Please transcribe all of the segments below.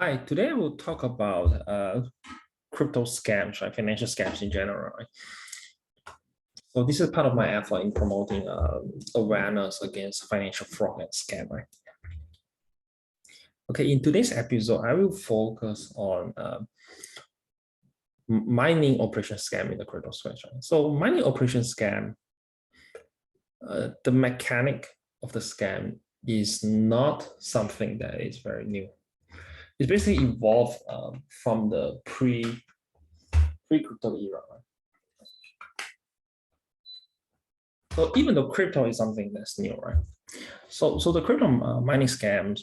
Hi, today I will talk about crypto scams, right? Financial scams in general, right? So this is part of my effort in promoting awareness against financial fraud and scam, right? Okay, in today's episode, I will focus on mining operation scam in the crypto space, right? So mining operation scam, the mechanic of the scam is not something that is very new. It's basically evolved from the pre-crypto era, right? So even though crypto is something that's new, right? So the crypto mining scams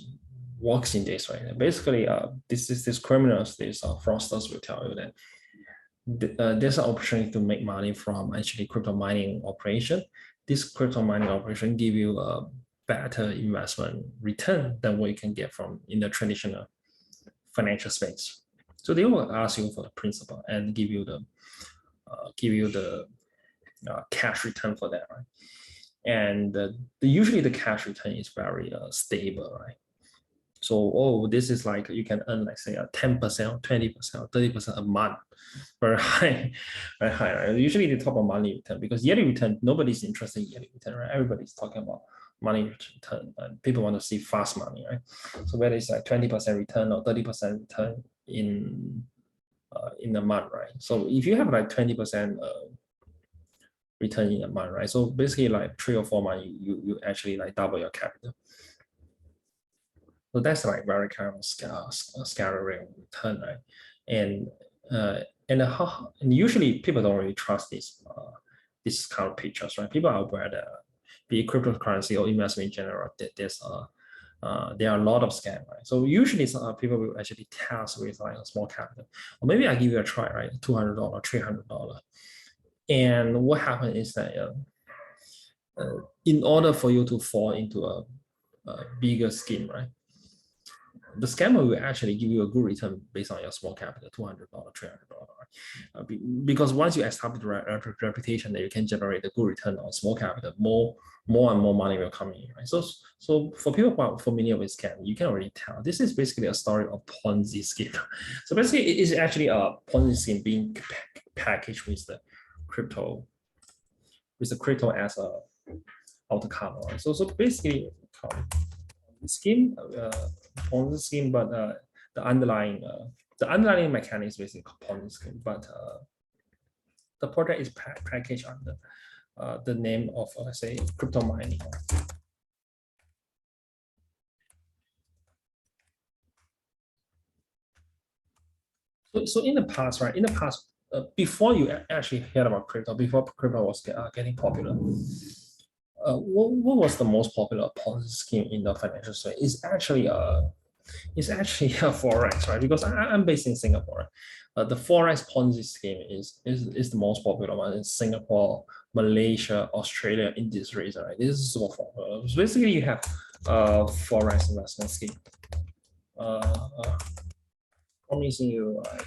works in this way. Basically, this criminals, these fraudsters will tell you that there's an opportunity to make money from actually crypto mining operation. This crypto mining operation give you a better investment return than what you can get from in the traditional financial space. So they will ask you for the principal and give you the cash return for that, right? And usually the cash return is very stable, right? So, oh, this is like you can earn, like say, a 10%, 20%, or 30% a month, very high, very high, right? Usually they talk about money return because yearly return, nobody's interested in yearly return, right? Everybody's talking about money return, and people want to see fast money, right? So whether it's like 20% return or 30% return in a month, right? So if you have like 20% return in a month, right? So basically like 3 or 4 months, you actually like double your capital. So that's like very kind of scary return, right? And and usually people don't really trust this kind of pictures, right? People are aware that be it cryptocurrency or investment in general, that there are a lot of scam, right? So usually people will actually test with like a small capital, or maybe I give you a try, right? $200, $300, and what happens is that in order for you to fall into a bigger scheme, right? The scammer will actually give you a good return based on your small capital, $200, $300. Because once you establish the reputation that you can generate a good return on small capital, more and more money will come in, right? So for people who are familiar with scam, you can already tell this is basically a story of Ponzi scheme. So basically, it is actually a Ponzi scheme being packaged with the crypto as a outcome, right? So basically, scheme, Ponzi scheme, but the underlying mechanics is basically Ponzi scheme, but the project is packaged under the name of say crypto mining. So in the past, right? In the past, before you actually heard about crypto, before crypto was getting popular, what was the most popular Ponzi scheme in the financial space? It's actually a forex, right? Because I'm based in Singapore. The forex Ponzi scheme is the most popular one in Singapore, Malaysia, Australia in this region, right? This is super popular. So basically, you have a forex investment scheme, uh, promising you like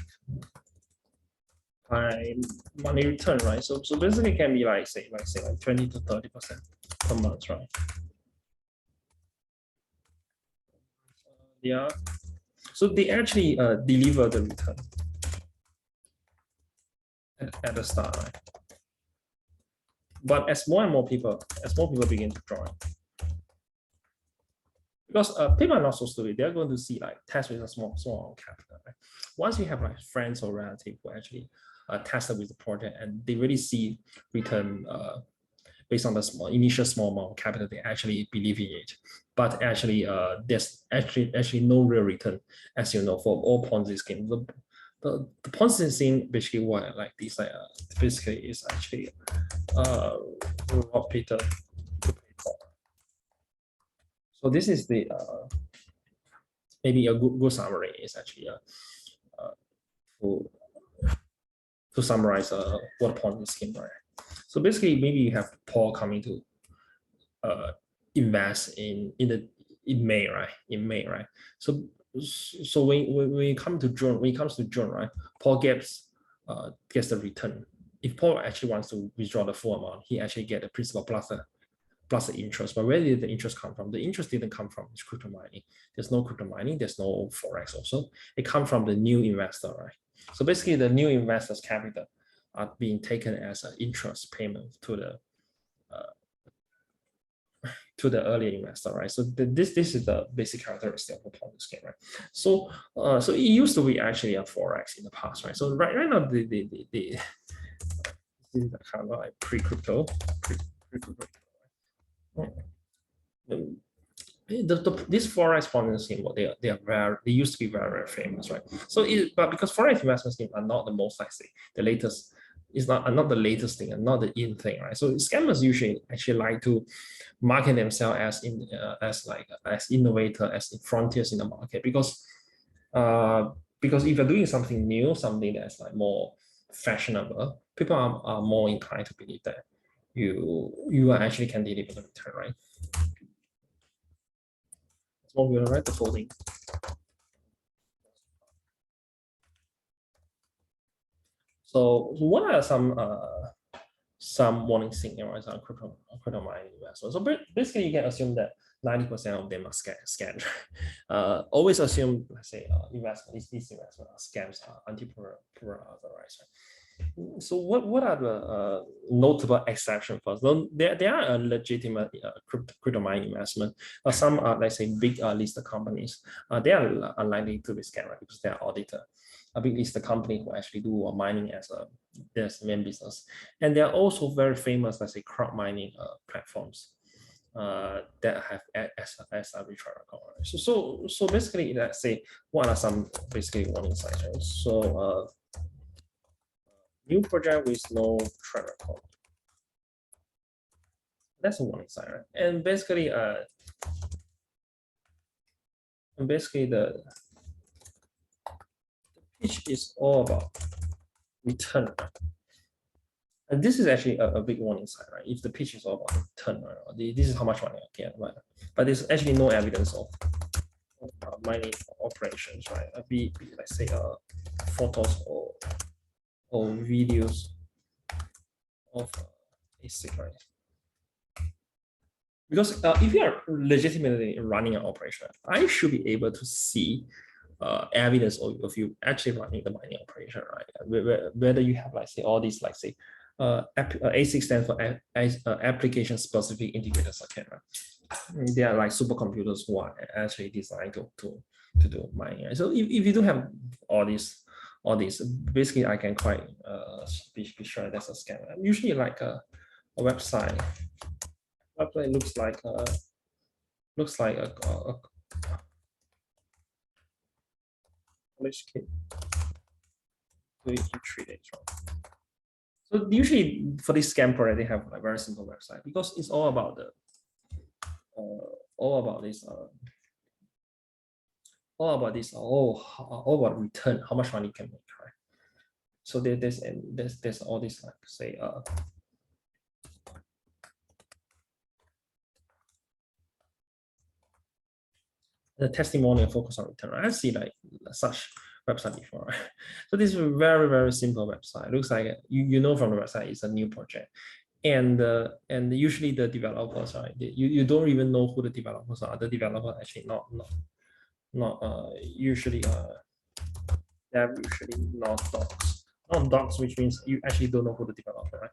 high money return, right? So basically, it can be like say like 20 to 30% per month, right? Yeah. So they actually deliver the return at the start, right? But as more and more people, begin to join, because people are not so stupid, they're going to see like test with a small capital. Right? Once you have like friends or relatives who actually tested with the project and they really see return based on the initial small amount of capital, they actually believe in it. But actually, there's actually no real return, as you know, for all Ponzi schemes. The Ponzi scheme basically what like this basically is actually rob Peter to pay Paul. So this is the maybe a good summary is actually uh, to summarize what Ponzi scheme are. So basically, maybe you have Paul coming to invest in May, right? In May, right? So when it comes to June, right? Paul gets the return. If Paul actually wants to withdraw the full amount, he actually get the principal plus plus the interest. But where did the interest come from? The interest didn't come from crypto mining. There's no crypto mining. There's no forex. Also, it comes from the new investor, right? So basically, the new investors' capital are being taken as an interest payment to the early investor, right? So this is the basic characteristic of a Ponzi scheme, right? So so it used to be actually a forex in the past, right? So right now the this is kind of like pre-crypto. This forex Ponzi scheme, they used to be very famous, right? So but because forex investment schemes are not the most, like say, the latest, is not the latest thing and not the in thing, right? So scammers usually actually like to market themselves as innovator, as frontiers in the market, because if you're doing something new, something that's like more fashionable, people are more inclined to believe that you are actually can deliver the return, right? So we'll write the following. So what are some warning signals on crypto mining investments? So basically, you can assume that 90% of them are scams. Always assume, let's say, these investments are scams, anti-polarized. So what are the notable exceptions first? There are a legitimate crypto mining investment. Some are, let's say, big listed companies. They are unlikely to be scammed, right? Because they are audited. A big listed company who actually do mining as their main business. And they are also very famous, let's say, crowd mining platforms that have as a track record. So basically, let's say, what are some basically warning signs? Right? So new project with no track record. That's a warning sign, right? And basically, the pitch is all about return. And this is actually a big warning sign, right? If the pitch is all about return, right? This is how much money I get, right? But there's actually no evidence of mining operations, right? Let's say photos or videos of ASIC, right? Because if you are legitimately running an operation, I should be able to see evidence of you actually running the mining operation, right? Whether you have, like, say, all these, like, say, ASIC stands for application specific integrated circuit, right? They are like supercomputers who are actually designed to do mining. Right? So if you don't have all these, basically I can quite be sure that's a scam. Usually, like a website looks like a college kid doing in 3 days, right? So usually for this scam project, they have a very simple website, because it's all about the all about return, how much money you can make, right? So there's all this, like, say, the testimonial focus on return. Right? I see like such website before. Right? So this is a very, very simple website. It looks like you know from the website it's a new project. And usually the developers, right? You don't even know who the developers are. The developers actually not usually they're usually not docs. Not docs, which means you actually don't know who the developer,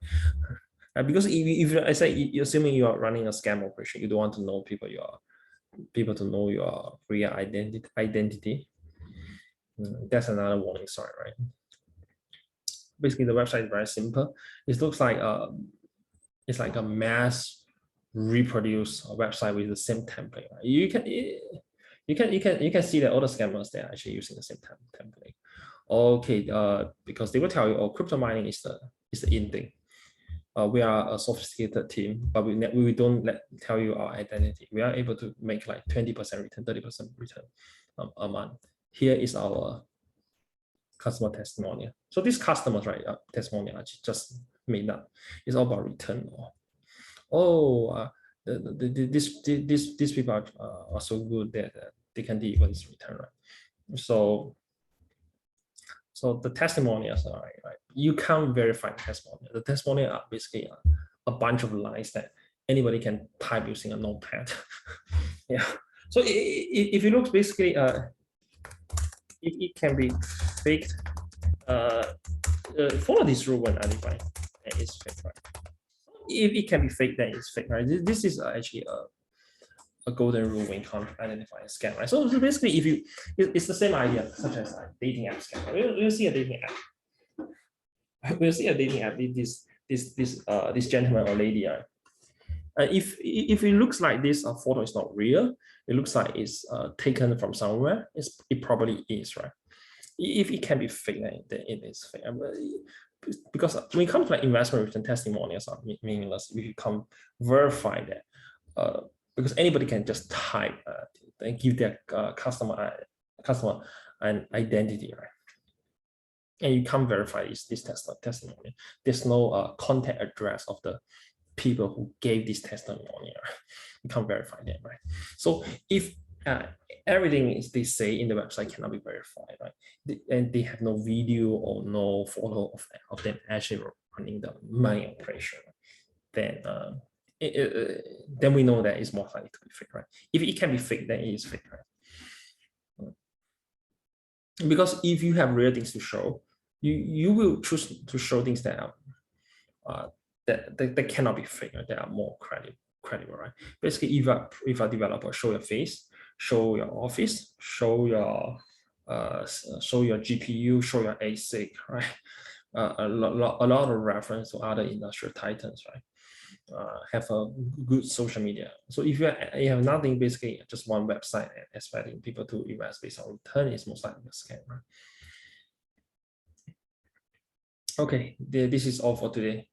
right? Because if I say, assuming you are running a scam operation, you don't want to know people to know your real identity. That's another warning sign, right? Basically, the website is very simple. It looks like it's like a mass reproduce website with the same template. Right? You can see that all the scammers, they're actually using the same template. Okay, because they will tell you, oh, crypto mining is the in thing. We are a sophisticated team, but we don't tell you our identity. We are able to make like 20% return, 30% return a month. Here is our customer testimonial. So these customers, right, testimonial just made up. It's all about return. These people are so good that they can deliver this return, right? So the testimonials are right. You can't verify the testimonial. The testimonial are basically a bunch of lines that anybody can type using a notepad. Yeah. So if you look basically, if it can be faked, follow this rule when identifying it's fake, right? If it can be fake, then it's fake, right? This is actually a golden rule when you can't identify a scam, right? So basically, if you, it's the same idea, such as a dating app scam. We'll see a dating app. We'll see a dating app. This gentleman or lady, right? If it looks like this photo is not real, it looks like it's taken from somewhere. It probably is, right? If it can be fake, then it is fake. Because when it comes to like investment return testimonials are meaningless if you can't verify that. Because anybody can just type and give their customer an identity, right? And you can't verify this testimony. There's no contact address of the people who gave this testimony, right? You can't verify them, right? So if everything is they say in the website cannot be verified, right? And they have no video or no photo of them actually running the money operation, then then we know that it's more likely to be fake, right? If it can be fake, then it is fake, right? Because if you have real things to show, you will choose to show things that are that cannot be fake, right? That are more credible, right? Basically, if a developer show your face, show your office, show your GPU, show your ASIC, right? A lot of reference to other industrial titans, right? Have a good social media. So if you have nothing, basically just one website expecting people to invest based on return is most likely a scam, right? Okay, this is all for today.